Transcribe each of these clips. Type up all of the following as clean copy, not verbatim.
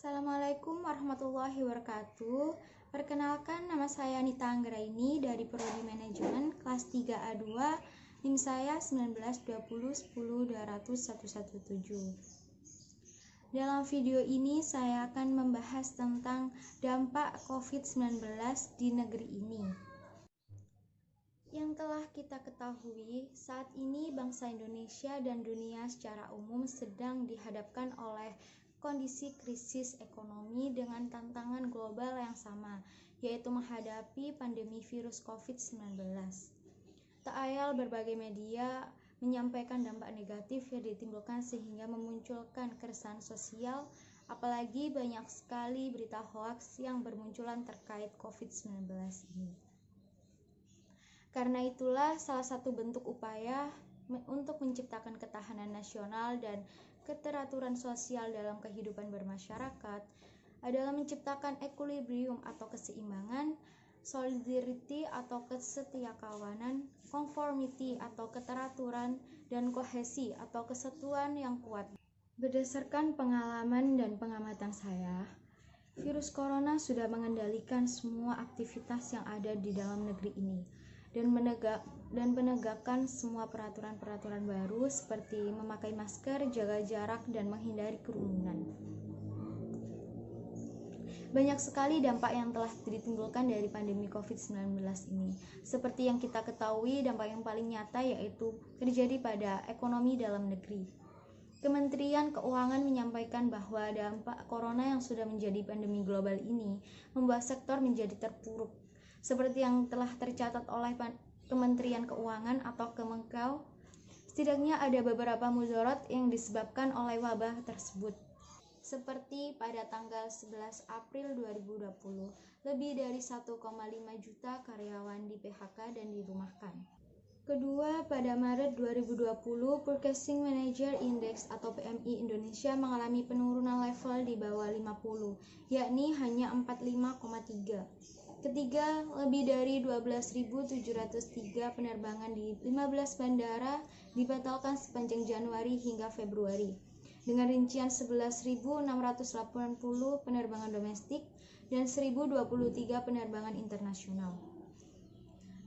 Assalamualaikum warahmatullahi wabarakatuh. Perkenalkan, nama saya Anita Anggraini dari Prodi Manajemen kelas 3A2, NIM saya 1920102117. Dalam video ini saya akan membahas tentang dampak COVID-19 di negeri ini. Yang telah kita ketahui, saat ini bangsa Indonesia dan dunia secara umum sedang dihadapkan oleh kondisi krisis ekonomi dengan tantangan global yang sama, yaitu menghadapi pandemi virus COVID-19. Tak ayal berbagai media menyampaikan dampak negatif yang ditimbulkan sehingga memunculkan keresahan sosial, apalagi banyak sekali berita hoaks yang bermunculan terkait COVID-19 ini. Karena itulah salah satu bentuk upaya untuk menciptakan ketahanan nasional dan keteraturan sosial dalam kehidupan bermasyarakat adalah menciptakan equilibrium atau keseimbangan, solidarity atau kesetiakawanan, conformity atau keteraturan, dan kohesi atau kesatuan yang kuat. Berdasarkan pengalaman dan pengamatan saya, virus corona sudah mengendalikan semua aktivitas yang ada di dalam negeri ini dan menegakkan semua peraturan-peraturan baru seperti memakai masker, jaga jarak, dan menghindari kerumunan. Banyak sekali dampak yang telah ditimbulkan dari pandemi COVID-19 ini. Seperti yang kita ketahui, dampak yang paling nyata yaitu terjadi pada ekonomi dalam negeri. Kementerian Keuangan menyampaikan bahwa dampak corona yang sudah menjadi pandemi global ini membuat sektor menjadi terpuruk. Seperti yang telah tercatat oleh Kementerian Keuangan atau Kemenkeu, setidaknya ada beberapa mudarat yang disebabkan oleh wabah tersebut. Seperti pada tanggal 11 April 2020, lebih dari 1,5 juta karyawan di PHK dan dirumahkan. Kedua, pada Maret 2020, Purchasing Manager Index atau PMI Indonesia mengalami penurunan level di bawah 50, yakni hanya 45,3. Ketiga, lebih dari 12.703 penerbangan di 15 bandara dibatalkan sepanjang Januari hingga Februari, dengan rincian 11.680 penerbangan domestik dan 1.023 penerbangan internasional.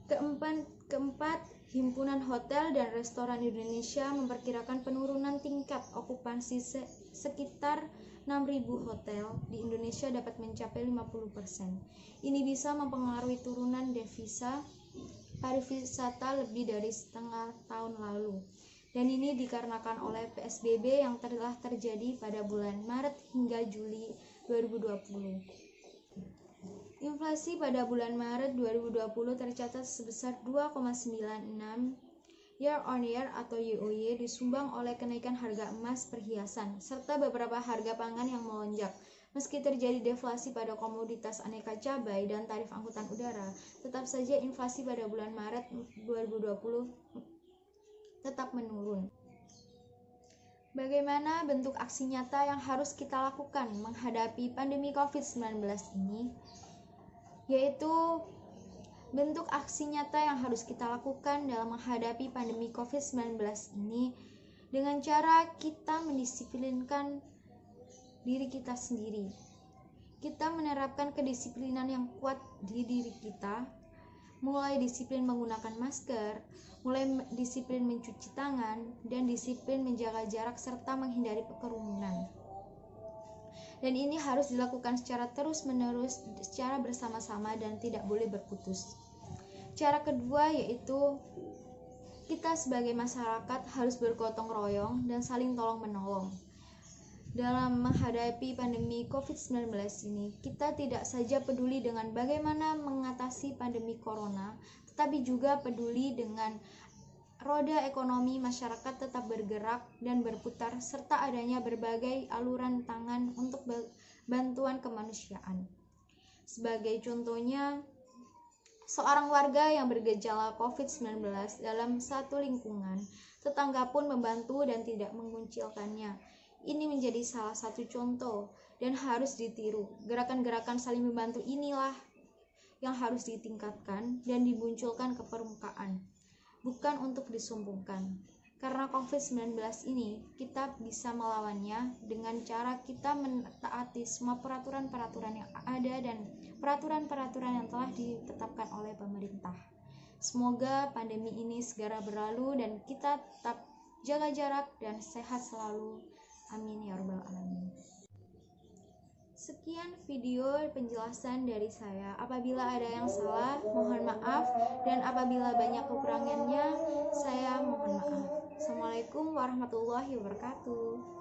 Keempat, Himpunan Hotel dan Restoran Indonesia memperkirakan penurunan tingkat okupansi sekitar 6.000 hotel di Indonesia dapat mencapai 50%. Ini bisa mempengaruhi turunan devisa pariwisata lebih dari setengah tahun lalu. Dan ini dikarenakan oleh PSBB yang telah terjadi pada bulan Maret hingga Juli 2020. Inflasi pada bulan Maret 2020 tercatat sebesar 2,96 year on year atau YOY, disumbang oleh kenaikan harga emas perhiasan serta beberapa harga pangan yang melonjak. Meski terjadi deflasi pada komoditas aneka cabai dan tarif angkutan udara, tetap saja inflasi pada bulan Maret 2020 tetap menurun. Bagaimana bentuk aksi nyata yang harus kita lakukan menghadapi pandemi COVID-19 ini? Yaitu bentuk aksi nyata yang harus kita lakukan dalam menghadapi pandemi COVID-19 ini dengan cara kita mendisiplinkan diri kita sendiri. Kita menerapkan kedisiplinan yang kuat di diri kita, mulai disiplin menggunakan masker, mulai disiplin mencuci tangan, dan disiplin menjaga jarak serta menghindari kerumunan. Dan ini harus dilakukan secara terus-menerus, secara bersama-sama dan tidak boleh berputus. Cara kedua yaitu kita sebagai masyarakat harus bergotong royong dan saling tolong-menolong. Dalam menghadapi pandemi COVID-19 ini, kita tidak saja peduli dengan bagaimana mengatasi pandemi corona, tetapi juga peduli dengan roda ekonomi masyarakat tetap bergerak dan berputar, serta adanya berbagai aluran tangan untuk bantuan kemanusiaan. Sebagai contohnya, seorang warga yang bergejala COVID-19 dalam satu lingkungan, tetangga pun membantu dan tidak mengucilkannya. Ini menjadi salah satu contoh dan harus ditiru. Gerakan-gerakan saling membantu inilah yang harus ditingkatkan dan dimunculkan ke permukaan, bukan untuk disombongkan. Karena COVID-19 ini, kita bisa melawannya dengan cara kita mentaati semua peraturan-peraturan yang ada dan peraturan-peraturan yang telah ditetapkan oleh pemerintah. Semoga pandemi ini segera berlalu dan kita tetap jaga jarak dan sehat selalu. Amin ya rabbal alamin. Sekian video penjelasan dari saya. Apabila ada yang salah, mohon maaf, dan apabila banyak kekurangannya, saya mohon maaf. Assalamualaikum warahmatullahi wabarakatuh.